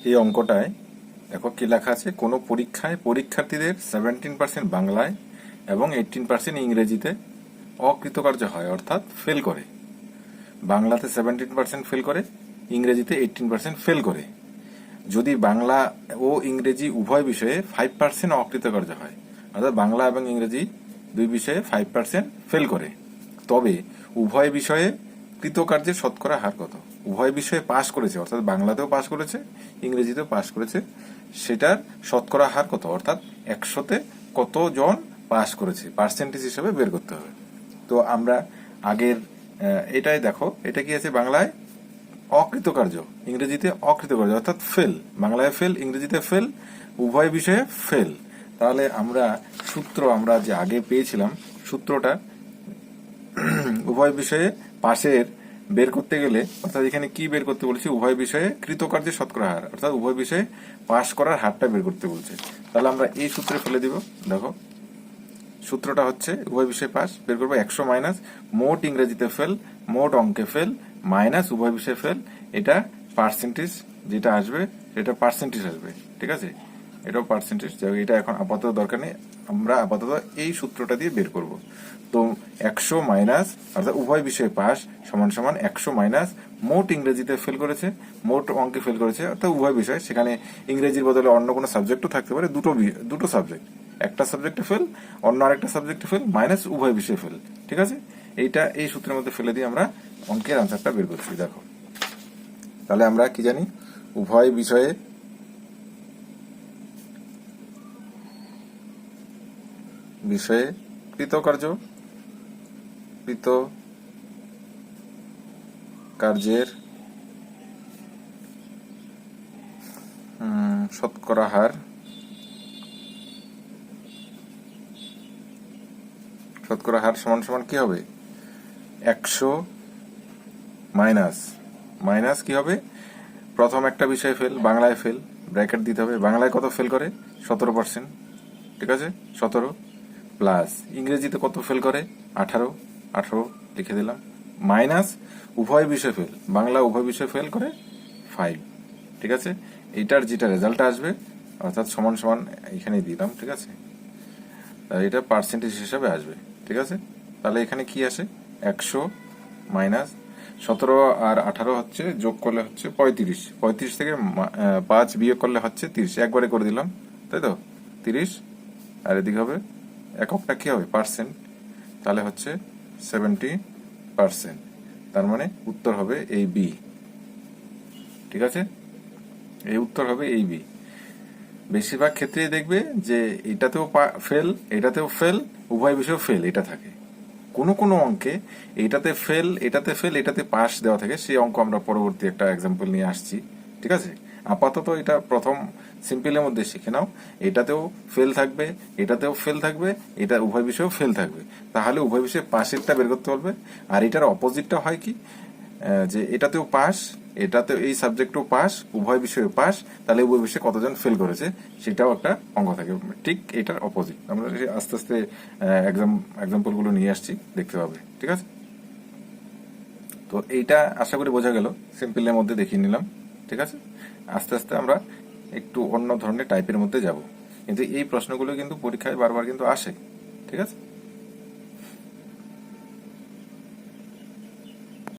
এই অঙ্কটায় দেখো কি লেখা আছে, কোনো পরীক্ষায় পরীক্ষার্থীদের 17% বাংলায় এবং 18% ইংরেজিতে অকৃতকার্য হয়, অর্থাৎ ফেল করে। বাংলাতে 17% ফেল করে, ইংরেজিতে 18% ফেল করে। যদি বাংলা ও ইংরেজি উভয় বিষয়ে 5% অকৃতকার্য হয়, অর্থাৎ বাংলা এবং ইংরেজি দুই বিষয়ে 5% ফেল করে, তবে উভয় বিষয়ে কৃতকার্যের শতকরা হার কত? উভয় বিষয়ে পাশ করেছে, অর্থাৎ বাংলাতেও পাশ করেছে, ইংরেজিতেও পাশ করেছে, সেটার শতকরা হার কত, অর্থাৎ 100-তে কতজন পাশ করেছে, পার্সেন্টেজ হিসেবে বের করতে হবে। তো আমরা আগের এটাই দেখো, এটা কি আছে, বাংলায় অকৃতকার্য, ইংরেজিতে অকৃতকার্য, অর্থাৎ ফেল। বাংলায় ফেল, ইংরেজিতে ফেল, উভয় বিষয়ে ফেল। তাহলে আমরা আমরা যে আগে পেয়েছিলাম সূত্রটা, উভয় বিষয়ে পাশের বের করতে গেলে, অর্থাৎ এখানে কি বের করতে বলেছি, উভয় বিষয়ে কৃতকার্যের শতকরা হার, অর্থাৎ উভয় বিষয়ে পাশ করার হারটা বের করতে বলছে। তাহলে আমরা এই সূত্রে ফেলে দিব। দেখো সূত্রটা হচ্ছে, উভয় বিষয়ে পাস বের করবো 100 মাইনাস মোট ইংরেজিতে ফেল, মোট অঙ্কে ফেল, মাইনাস উভয় বিষয়ে ফেল, এটা পার্সেন্টেজ যেটা আসবে সেটা পার্সেন্টেজ আসবে। ঠিক আছে, এটাও পার্সেন্টেজ, এটা এখন আপাতত দরকার নেই, আমরা আপাতত এই সূত্রটা দিয়ে বের করব। তো 100 মাইনাস, অর্থাৎ উভয় বিষয়ে পাস সমান সমান 100 মাইনাস মোট ইংরেজিতে ফেল করেছে, মোট অঙ্কে ফেল করেছে, অর্থাৎ উভয় বিষয়, সেখানে ইংরেজির বদলে অন্য কোনো সাবজেক্টও থাকতে পারে, দুটো সাবজেক্ট, একটা সাবজেক্টে ফেল, অন্য আরেকটা সাবজেক্টে ফেল, মাইনাস উভয় বিষয়ে ফেল। ঠিক আছে, এইটা এই সূত্রের মধ্যে ফেলে দিয়ে আমরা অঙ্কের আনসারটা বের করছি। দেখো তাহলে আমরা কি জানি, উভয় বিষয়ে কৃতকার্যের শতকরা হার সমান সমান কি হবে, 100 মাইনাস কি হবে, প্রথম একটা বিষয় ফেল, বাংলায় ফেল, ব্র্যাকেট দিতে হবে, বাংলায় কত ফেল করে, 17%। ঠিক আছে, 17 প্লাস ইংরেজিতে কত ফেল করে, 18 লিখে দিলাম, মাইনাস উভয় বিষয় ফেল, বাংলা উভয় বিষয় ফেল করে 5। ঠিক আছে, এইটার যেটা রেজাল্ট আসবে, অর্থাৎ সমান সমান এখানে দিলাম। ঠিক আছে, এটা পার্সেন্টেজ হিসাবে আসবে। ঠিক আছে, তাহলে এখানে কি আসে, 100 মাইনাস 17 আর 18 হচ্ছে, যোগ করলে হচ্ছে 35 থেকে 5 বিয়োগ করলে হচ্ছে 30, একবারে করে দিলাম, তাই তো, 30, আর এদিকে হবে এককটা কি হবে, পার্সেন্ট, তাহলে হচ্ছে 70%। তার মানে উত্তর হবে এই বি। ঠিক আছে, এই উত্তর হবে এই বি। বেশিরভাগ ক্ষেত্রেই দেখবে যে এটাতেও ফেল, এটাতেও ফেল, উভয় বিষয়েও ফেল এটা থাকে। কোনো কোনো অঙ্কে এটাতে ফেল, এটাতে পাস দেওয়া থাকে, সেই অঙ্ক আমরা পরবর্তী একটা এক্সাম্পল নিয়ে আসছি। ঠিক আছে, আপাতত এটা প্রথম সিম্পলের মধ্যে শিখে নাও, এটাতেও ফেল থাকবে, এটাতেও ফেল থাকবে, এটা উভয় বিষয়েও ফেল থাকবে, তাহলে উভয় বিষয়ে পাশেরটা বের করতে পারবে। আর এটার অপোজিটটা হয় কি, যে এটাতেও পাস, এটাতেও এই সাবজেক্টও পাস, উভয় বিষয়ে পাস, তাহলে উভয় বিষয়ে কতজন ফেল করেছে সেটাও একটা অঙ্ক থাকে। ঠিক এটার অপোজিট আমরা আস্তে আস্তে এক্সাম্পল গুলো নিয়ে আসছি, দেখতে পাবে। ঠিক আছে, তো এইটা আশা করি বোঝা গেল, সিম্পলের মধ্যে দেখিয়ে নিলাম। ঠিক আছে, আস্তে আস্তে আমরা একটু অন্য ধরনের টাইপের মধ্যে যাব, কিন্তু এই প্রশ্নগুলো কিন্তু পরীক্ষায় বারবার কিন্তু আসে। ঠিক আছে।